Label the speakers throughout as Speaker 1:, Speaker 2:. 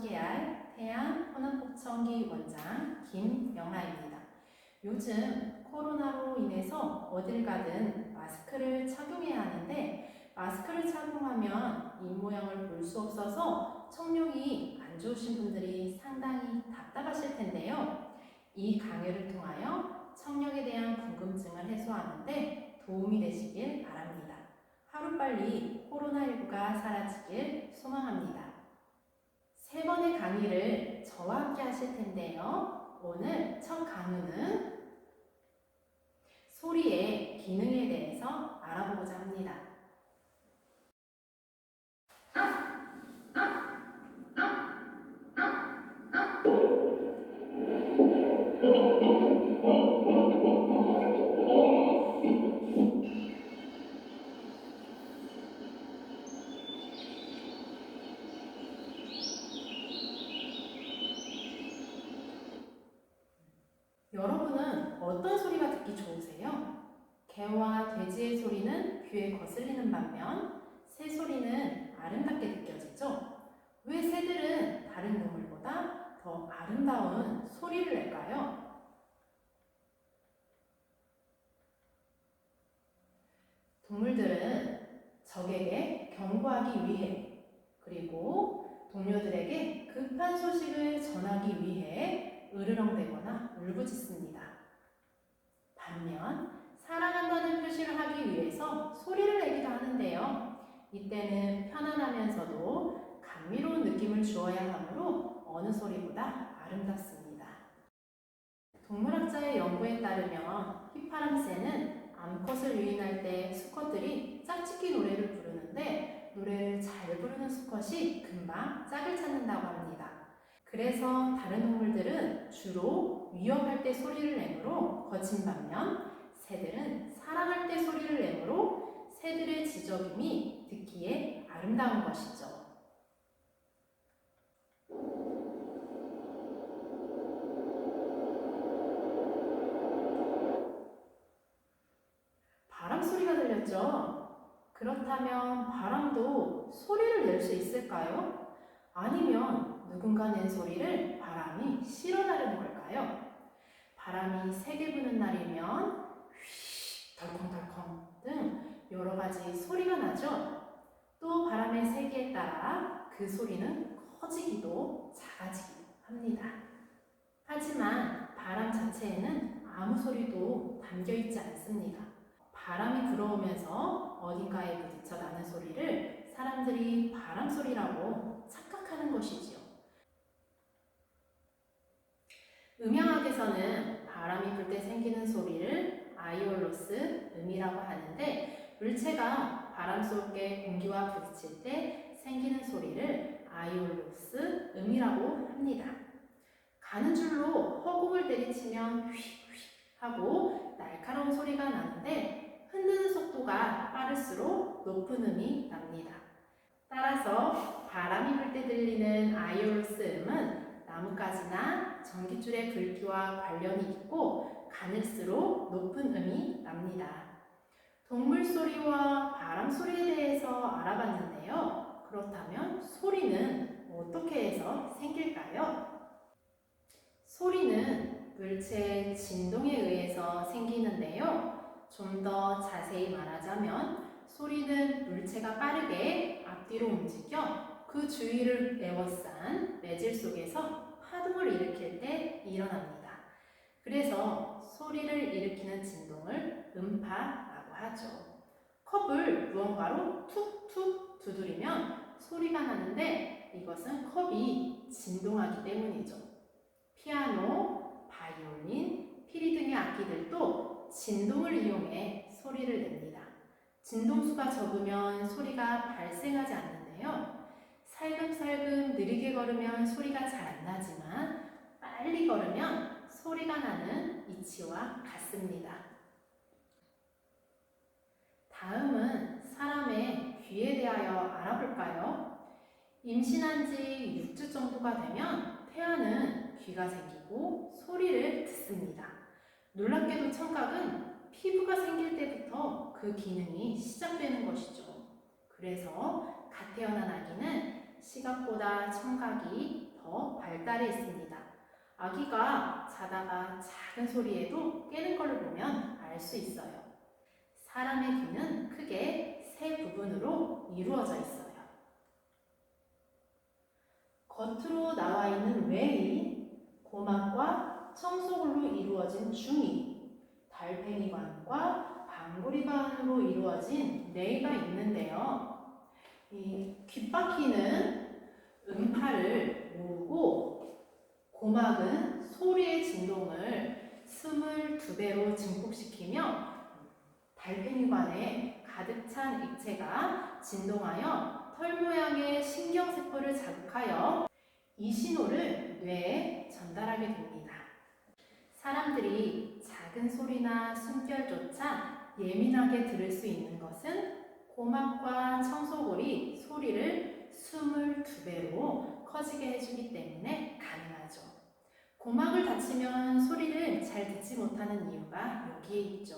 Speaker 1: 함께할 태안 혼합복청기 원장 김영아입니다. 요즘 코로나로 인해서 어딜 가든 마스크를 착용해야 하는데 마스크를 착용하면 입모양을 볼 수 없어서 청력이 안 좋으신 분들이 상당히 답답하실 텐데요. 이 강의를 통하여 청력에 대한 궁금증을 해소하는데 도움이 되시길 바랍니다. 하루빨리 코로나19가 사라지길 소망합니다. 3번의 강의를 저와 함께 하실 텐데요. 오늘 첫 강의는 소리의 기능에 대해서 알아보고자 합니다. 여러분은 어떤 소리가 듣기 좋으세요? 개와 돼지의 소리는 귀에 거슬리는 반면 새 소리는 아름답게 느껴지죠? 왜 새들은 다른 동물보다 더 아름다운 소리를 낼까요? 동물들은 적에게 경고하기 위해 그리고 동료들에게 급한 소식을 전하기 위해 으르렁대거나 울부짖습니다. 반면 사랑한다는 표시를 하기 위해서 소리를 내기도 하는데요. 이때는 편안하면서도 감미로운 느낌을 주어야 하므로 어느 소리보다 아름답습니다. 동물학자의 연구에 따르면 휘파람새는 암컷을 유인할 때 수컷들이 짝짓기 노래를 부르는데 노래를 잘 부르는 수컷이 금방 짝을 찾는다고 합니다. 그래서 다른 동물들은 주로 위협할 때 소리를 내므로 거친 반면 새들은 사랑할 때 소리를 내므로 새들의 지저귀이 듣기에 아름다운 것이죠. 바람 소리가 들렸죠? 그렇다면 바람도 소리를 낼 수 있을까요? 아니면 누군가 낸 소리를 바람이 실어나르는 걸까요? 바람이 세게 부는 날이면 휘, 덜컹덜컹 등 여러 가지 소리가 나죠? 또 바람의 세기에 따라 그 소리는 커지기도 작아지기도 합니다. 하지만 바람 자체에는 아무 소리도 담겨있지 않습니다. 바람이 불어오면서 어딘가에 부딪혀 나는 소리를 사람들이 바람 소리라고 착각하는 것이지요. 음향학에서는 바람이 불 때 생기는 소리를 아이올로스 음이라고 하는데 물체가 바람 속의 공기와 부딪힐 때 생기는 소리를 아이올로스 음이라고 합니다. 가는 줄로 허공을 때리치면 휙휙 하고 날카로운 소리가 나는데 흔드는 속도가 빠를수록 높은 음이 납니다. 따라서 바람이 불 때 들리는 아이올로스 음은 나뭇가지나 전깃줄의 굵기와 관련이 있고 가늘수록 높은 음이 납니다. 동물 소리와 바람 소리에 대해서 알아봤는데요. 그렇다면 소리는 어떻게 해서 생길까요? 소리는 물체의 진동에 의해서 생기는데요. 좀 더 자세히 말하자면 소리는 물체가 빠르게 앞뒤로 움직여 그 주위를 에워싼 매질 속에서 파동을 일으킬 때 일어납니다. 그래서 소리를 일으키는 진동을 음파라고 하죠. 컵을 무언가로 툭툭 두드리면 소리가 나는데 이것은 컵이 진동하기 때문이죠. 피아노, 바이올린, 피리 등의 악기들도 진동을 이용해 소리를 냅니다. 진동수가 적으면 소리가 발생하지 않는데요. 살금살금 느리게 걸으면 소리가 잘 안 나지만 빨리 걸으면 소리가 나는 이치와 같습니다. 다음은 사람의 귀에 대하여 알아볼까요? 임신한 지 6주 정도가 되면 태아는 귀가 생기고 소리를 듣습니다. 놀랍게도 청각은 피부가 생길 때부터 그 기능이 시작되는 것이죠. 그래서 갓 태어난 아기는 시각보다 청각이 더 발달해 있습니다. 아기가 자다가 작은 소리에도 깨는 걸 보면 알 수 있어요. 사람의 귀는 크게 세 부분으로 이루어져 있어요. 겉으로 나와 있는 외이, 고막과 청소골로 이루어진 중이, 달팽이관과 방구리관으로 이루어진 뇌가 있는데요. 이 귓바퀴는 음파를 모으고 고막은 소리의 진동을 22배로 증폭시키며 달팽이관에 가득 찬 액체가 진동하여 털 모양의 신경세포를 자극하여 이 신호를 뇌에 전달하게 됩니다. 사람들이 작은 소리나 숨결조차 예민하게 들을 수 있는 것은 고막과 청소골이 소리를 22배로 커지게 해주기 때문에 가능하죠. 고막을 다치면 소리를 잘 듣지 못하는 이유가 여기에 있죠.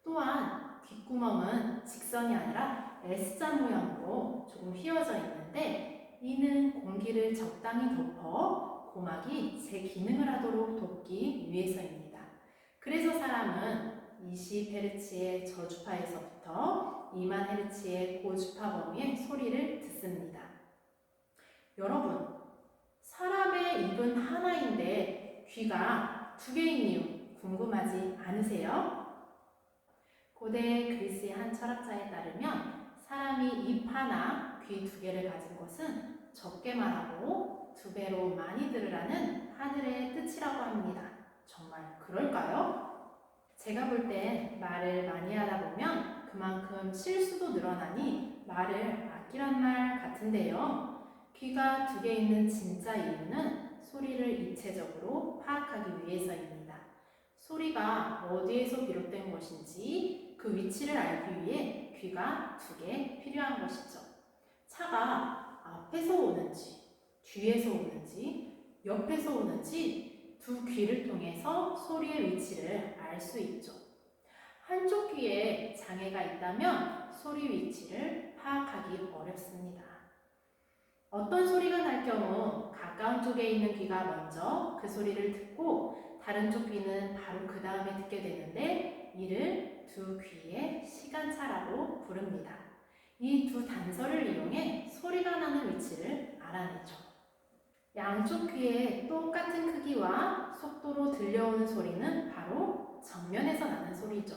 Speaker 1: 또한 귓구멍은 직선이 아니라 S자 모양으로 조금 휘어져 있는데 이는 공기를 적당히 덮어 고막이 제 기능을 하도록 돕기 위해서입니다. 그래서 사람은 20Hz의 저주파에서부터 20Hz의 고주파 범위의 소리를 듣습니다. 여러분, 사람의 입은 하나인데 귀가 두 개인 이유 궁금하지 않으세요? 고대 그리스의 한 철학자에 따르면 사람이 입 하나, 귀 두 개를 가진 것은 적게 말하고 두 배로 많이 들으라는 하늘의 뜻이라고 합니다. 정말 그럴까요? 제가 볼 땐 말을 많이 하다 보면 그만큼 실수도 늘어나니 말을 아끼란 말 같은데요. 귀가 두 개 있는 진짜 이유는 소리를 입체적으로 파악하기 위해서입니다. 소리가 어디에서 비롯된 것인지 그 위치를 알기 위해 귀가 두 개 필요한 것이죠. 차가 앞에서 오는지, 뒤에서 오는지, 옆에서 오는지 두 귀를 통해서 소리의 위치를 알 수 있죠. 한쪽 귀에 장애가 있다면 소리 위치를 파악하기 어렵습니다. 어떤 소리가 날 경우 가까운 쪽에 있는 귀가 먼저 그 소리를 듣고 다른 쪽 귀는 바로 그 다음에 듣게 되는데 이를 두 귀의 시간차라고 부릅니다. 이 두 단서를 이용해 소리가 나는 위치를 알아내죠. 양쪽 귀에 똑같은 크기와 속도로 들려오는 소리는 바로 정면에서 나는 소리죠.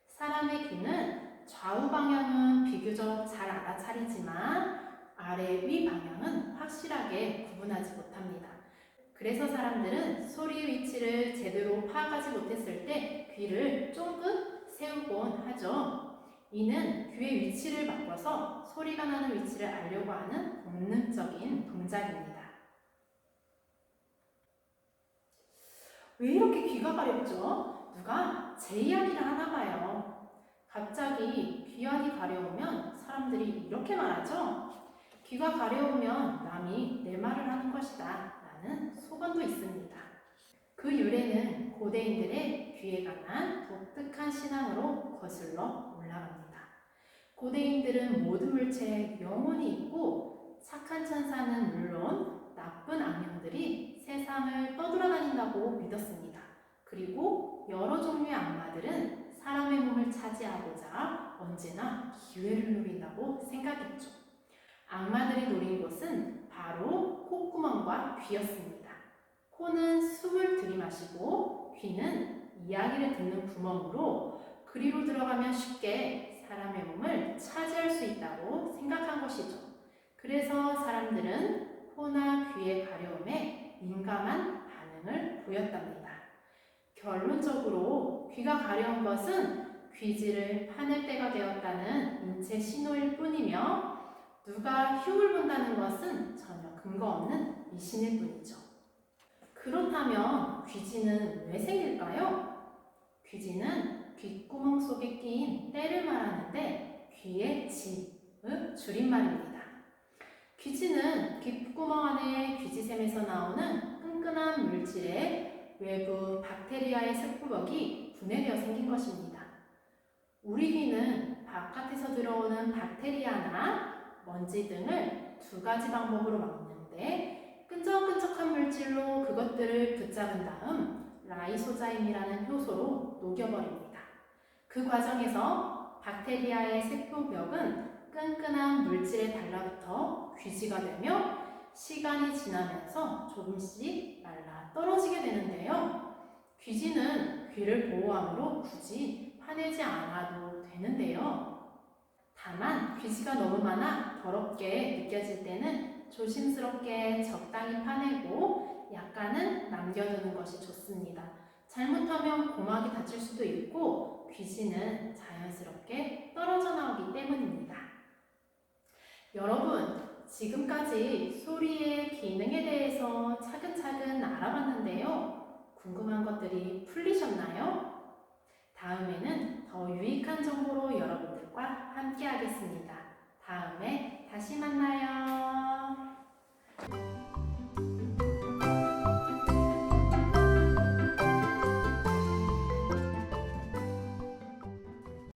Speaker 1: 사람의 귀는 좌우 방향은 비교적 잘 알아차리지만 아래 위 방향은 확실하게 구분하지 못합니다. 그래서 사람들은 소리의 위치를 제대로 파악하지 못했을 때 귀를 쫑긋 세우곤 하죠. 이는 귀의 위치를 바꿔서 소리가 나는 위치를 알려고 하는 본능적인 동작입니다. 왜 이렇게 귀가 가렵죠? 누가 제 이야기를 하나 봐요. 갑자기 귀알이 가려우면 사람들이 이렇게 말하죠. 귀가 가려우면 남이 내 말을 하는 것이다 라는 소문도 있습니다. 그 유래는 고대인들의 귀에 관한 독특한 신앙으로 거슬러 올라갑니다. 고대인들은 모든 물체에 영혼이 있고 착한 천사는 물론 나쁜 악령들이 세상을 떠돌아다닌다고 믿었습니다. 그리고 여러 종류의 악마들은 사람의 몸을 차지하고자 언제나 기회를 노린다고 생각했죠. 악마들이 노린 곳은 바로 콧구멍과 귀였습니다. 코는 숨을 들이마시고 귀는 이야기를 듣는 구멍으로 그리로 들어가면 쉽게 사람의 몸을 차지할 수 있다고 생각한 것이죠. 그래서 사람들은 코나 귀의 가려움에 민감한 반응을 보였답니다. 결론적으로 귀가 가려운 것은 귀지를 파낼 때가 되었다는 인체 신호일 뿐이며 누가 흉을 본다는 것은 전혀 근거 없는 미신일 뿐이죠. 그렇다면 귀지는 왜 생길까요? 귀지는 귓구멍 속에 끼인 때를 말하는데 귀의 지의 줄임말입니다. 귀지는 귓구멍 안에 귀지샘에서 나오는 끈끈한 물질의 외부 박테리아의 쇠구멍이 분해되어 생긴 것입니다. 우리 귀는 바깥에서 들어오는 박테리아나 먼지 등을 두 가지 방법으로 막는데 끈적끈적한 물질로 그것들을 붙잡은 다음 라이소자임이라는 효소로 녹여버립니다. 그 과정에서 박테리아의 세포벽은 끈끈한 물질에 달라붙어 귀지가 되며 시간이 지나면서 조금씩 말라 떨어지게 되는데요. 귀지는 귀를 보호함으로 굳이 파내지 않아도 되는데요. 다만 귀지가 너무 많아 더럽게 느껴질 때는 조심스럽게 적당히 파내고 약간은 남겨두는 것이 좋습니다. 잘못하면 고막이 다칠 수도 있고 귀지는 자연스럽게 떨어져 나오기 때문입니다. 여러분, 지금까지 소리의 기능에 대해서 차근차근 알아봤는데요. 궁금한 것들이 풀리셨나요? 다음에는 더 유익한 정보로 여러분들과 함께 하겠습니다. 다음에 다시 만나요.